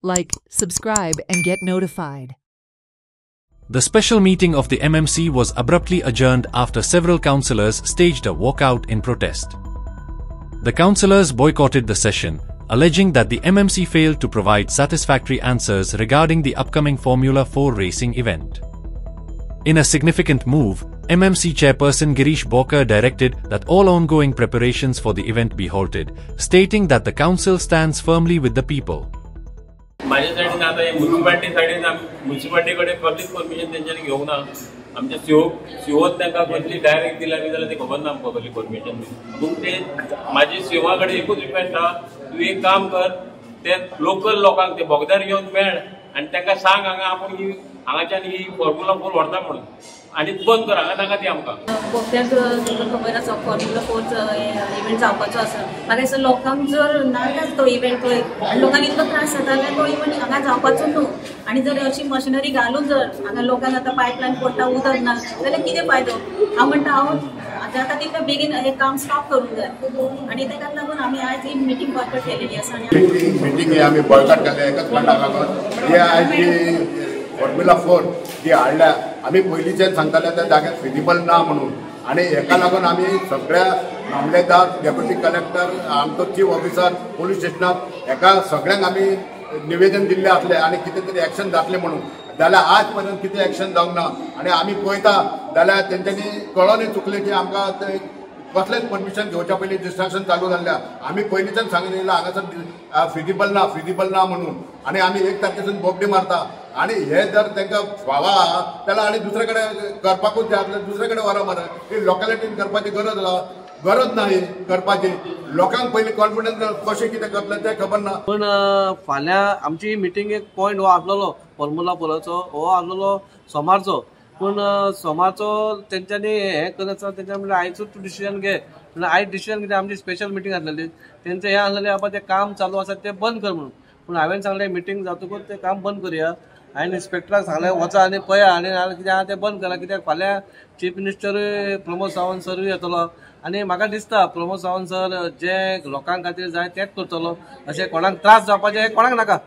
like, subscribe and get notified. The special meeting of the MMC was abruptly adjourned after several councillors staged a walkout in protest. The councillors boycotted the session, alleging that the MMC failed to provide satisfactory answers regarding the upcoming Formula 4 racing event. In a significant move, MMC chairperson Girish Bokar directed that all ongoing preparations for the event be halted, stating that the council stands firmly with the people. माझ्या साइडीन आता municipality साइडीन municipality कडे public permission त्यांच्यानी घेऊंक ना आमच्या सीओन तांकां कसली direct दिला बी जाल्यार ते खबर ना आमकां पब्लिक परमिशन पूण ते माझी सीओआ कडेन एकूच रिक्वेस्ट आहा तूं एक काम कर ते लोकल लोकांक ते बोगदार घेवन मेळ आनी तांकां सांग हांगा आपूण ही हांगाच्यान ही फॉर्म्युला 4 व्हरता म्हणून आणि बंद कर हांगा नाका ती आमकां बोगद्याक तुका खबर आसा फॉर्म्युला 4 इव्हेंट जावपाचो आसा म्हाका दिसता लोकांक जर नाकाच तो इव्हेंट पळय आनी लोकांक इतलो त्रास जाता जाल्यार तो इव्हेंट हांगा जावपाचो न्हू आनी जर अशी मशिनरी घालून जर हांगा लोकांक आतां पायपलायन पडटा उदक ना जाल्यार कितें फायदो हांव म्हणटा हांव जाता तितलें बेगीन हें काम स्टॉप करूंक जाय आनी ताका लागून आमी आयज ही मिटींग बॉयकॉट केलेली आसा मिटींग आमी बॉयकॉट केल्या एकाच कारणाक लागून हे आयज फॉर्म्युला 4 जी हाडल्या आमी पयलींच्यान सांगताले त्या जाग्यार फिजिबल ना म्हणून आनी हेका लागून आमी सगळ्या मामलेदार डेप्युटी कलेक्टर आमचो चीफ ऑफिसर पोलीस स्टेशनाक हेका सगळ्यांक आमी निवेदन दिल्लें आसलें आनी कितें तरी एक्शन जातलें म्हणून जाल्यार आज पर्यंत कितें एक्शन जावंक ना आनी आमी पळयता जाल्यार तेंच्यांनी कळोनूय चुकलें की आमकां कसलेंच परमिशन घेवच्या पयलीं डिस्ट्रक्शन चालू जाल्ल्या आमी पयलींच्यान सांगून येयला हांगासर फिजिबल ना म्हणून आनी आमी 1 तारखेसून बोबडी मारता आनी हे जर तांकां फावा जाल्यार आनी दुसरे कडेन करपाकूच जाय आसलें दुसरे कडेन व्हरा मरे ही लोकॅलिटीन करपाची गरज ना ही करपाची लोकांक पयलीं कॉन्फिडन्स कशें कितें करतलें तें खबर ना पूण फाल्यां आमची मिटींग एक पॉयंट हो आसलेलो फॉर्म्युला 4चो हो आसलेलो सोमारचो पूण सोमारचो तेंच्यांनी हें करत आसा तेंच्या म्हणल्यार आयजूच तूं डिसिजन घे म्हणल्यार आयज डिसिजन कितें आमची स्पेशल मिटींग आसलेली तेंचें हें आसलेलें आतां तें काम चालू आसा तें बंद कर म्हणून पूण हांवें सांगलें मिटींग जातकूच तें काम बंद करया हांवें इन्स्पेक्टराक सांगलें वचा आनी पळया आनी कितें आहा तें बंद करा कित्याक फाल्यां चीफ मिनिस्टरूय प्रमोद सावंत सरूय येतलो आनी म्हाका दिसता प्रमोद सावंत सर जे लोकां खातीर जाय तेंच करतलो अशें कोणाक त्रास जावपाचें कोणाक नाका